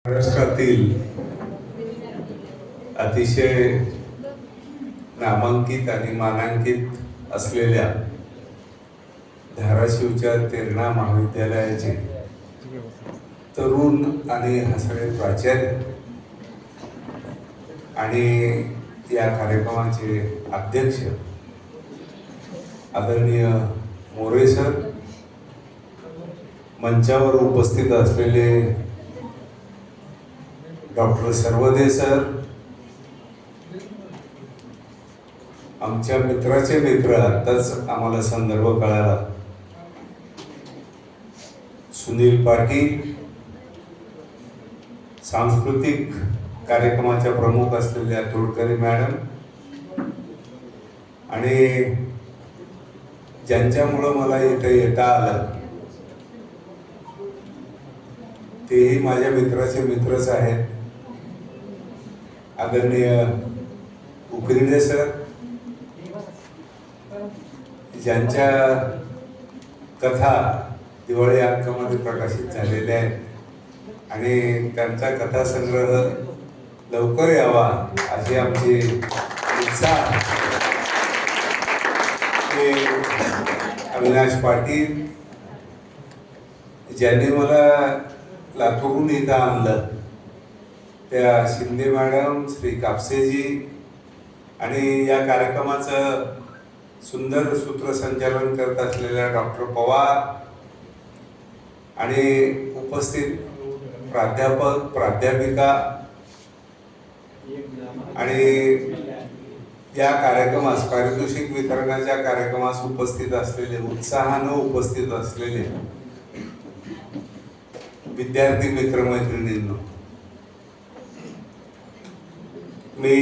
महाराष्ट्रातील अतिशय नामांकित आणि मानांकित असलेल्या धाराशिवच्या तेरणा महाविद्यालयाचे तरुण आणि हसरे प्राचार्य आणि या कार्यक्रमाचे अध्यक्ष आदरणीय मोरे सर, मंचावर उपस्थित असलेले डॉक्टर सर्वदे सर, आमच्या मित्राचे मित्र, आताच आम्हाला संदर्भ कळाला, सुनील पाटील, सांस्कृतिक कार्यक्रमाच्या प्रमुख असलेल्या तोडकरी मॅडम आणि ज्यांच्यामुळं मला इथे येता आलं तेही माझ्या मित्राचे मित्रच आहेत, आदरणीय उकरिडे सर, ज्यांच्या कथा दिवाळी अंकामध्ये प्रकाशित झालेल्या आहेत आणि त्यांचा कथासंग्रह लवकर यावा अशी आमची इच्छा आहे. अविनाश पाटील, ज्यांनी मला लातूरून इथं आणलं, त्या शिंदे मॅडम, श्री कापसेजी आणि या कार्यक्रमाचं सुंदर सूत्रसंचालन करत असलेल्या डॉक्टर पवार आणि उपस्थित प्राध्यापक, प्राध्यापिका आणि या कार्यक्रमास पारितोषिक वितरणाच्या कार्यक्रमास उपस्थित असलेले, उत्साहानं उपस्थित असलेले विद्यार्थी मित्रमैत्रिणींनो, मी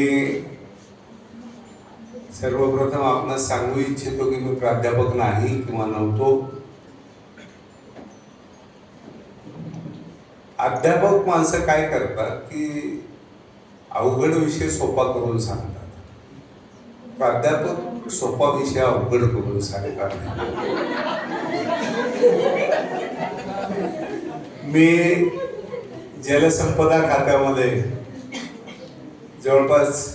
सर्वप्रथम आपणास सांगू इच्छितो की मी प्राध्यापक नाही किंवा नव्हतो. अध्यापक माणसं काय करतात की अवघड विषय सोपा करून सांगतात, प्राध्यापक सोपा विषय अवघड करून सांगतात. मी जलसंपदा खात्यामध्ये जवळपास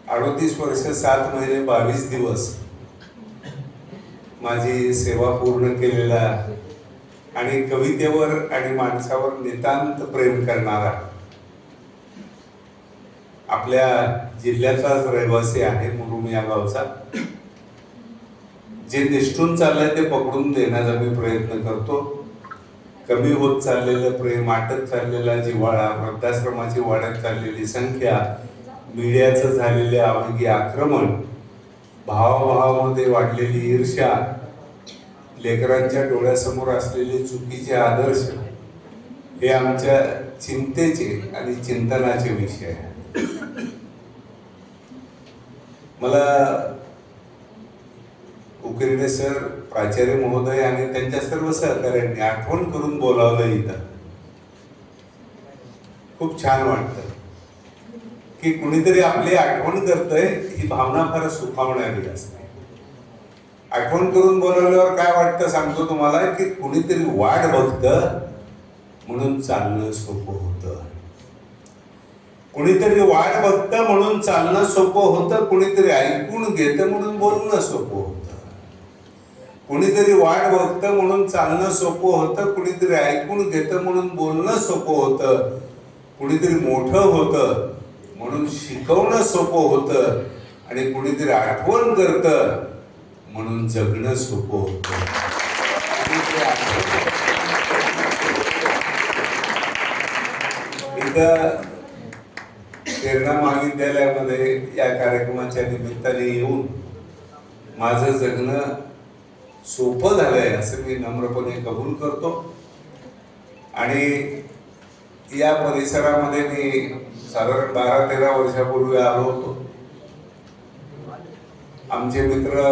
38 वर्ष 7 महिने 22 दिवस माझी सेवा पूर्ण केलेला आणि कवितेवर आणि माणसावर नितांत प्रेम करणारा आपल्या जिल्ह्याचाच रहिवासी आहे, मुरुम या गावचा. जे निष्ठून चाललंय ते पकडून देण्याचा मी प्रयत्न करतो. कमी होत चाललेलं प्रेम, आटत चाललेला जिव्हाळा, वृद्धाश्रमाची वाढत चाललेली संख्या, मीडियाचं झालेले आवेगी आक्रमण, भावाभावामध्ये वाढलेली ईर्ष्या, लेकरांच्या डोळ्यासमोर असलेले चुकीचे आदर्श, हे आमच्या चिंतेचे आणि चिंतनाचे विषय आहेत. मला उकरिडे सर, प्राचार्य महोदय आणि त्यांच्या सर्व सहकाऱ्यांनी आठवण करून बोलावलं इथं. खूप छान वाटतं की कुणीतरी आपली आठवण करतंय, ही भावना फार सुखावणारी असते. आठवण करून बोलावल्यावर काय वाटतं सांगतो तुम्हाला, की कुणीतरी वाट बघतं म्हणून चालणं सोपं होतं. कुणीतरी वाट बघतं म्हणून चालणं सोपं होतं. कुणीतरी ऐकून घेतं म्हणून बोलणं सोपं होतं. कुणीतरी वाट बघतं म्हणून चालणं सोपं होतं. कुणीतरी ऐकून घेतं म्हणून बोलणं सोपं होतं. कुणीतरी मोठं होतं म्हणून शिकवणं सोपं होतं आणि कुणीतरी आठवण करतं म्हणून जगणं सोपं होतं. इथं तेरणा महाविद्यालयामध्ये या कार्यक्रमाच्या निमित्ताने येऊन माझं जगणं सोपं झालंय असं मी नम्रपणे कबूल करतो. आणि या परिसरामध्ये मी साधारण 12-13 वर्षापूर्वी आलो होतो. आमचे मित्र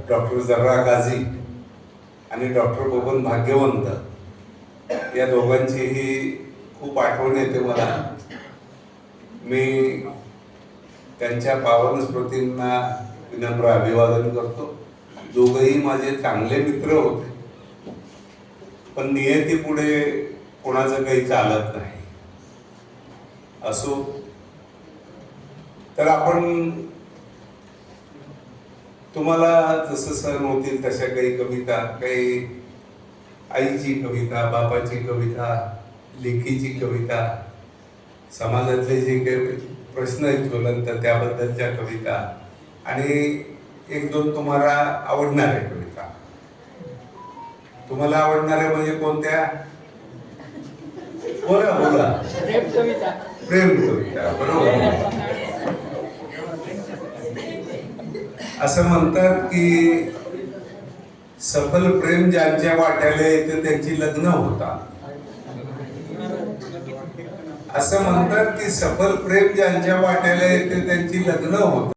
डॉक्टर जर्रा गाझी आणि डॉक्टर बबन भाग्यवंत, या दोघांचीही खूप आठवण येते मला. मी त्यांच्या पावन स्मृतींना विनम्र अभिवादन करतो. दोघंही माझे चांगले मित्र होते, पण नियतीपुढे कोणाचं काही चालत नाही. असो, तर आपण तुम्हाला जसं सहन होतील तशा काही कविता, काही आईची कविता, बापाची कविता, लेखीची कविता, समाजातले जे काही प्रश्न आहेत ज्वलंत त्याबद्दलच्या कविता आणि एक दोन तुम्हाला आवडणाऱ्या कविता. तुम्हाला आवडणाऱ्या म्हणजे कोणत्या? बोला बोला. प्रेम कविता. प्रेम कविता, बरोबर. असं म्हणतात की सफल प्रेम ज्यांच्या वाट्याला येते त्यांची लग्न होतात. असं म्हणतात की सफल प्रेम ज्यांच्या वाट्याला येते त्यांची लग्न होतात.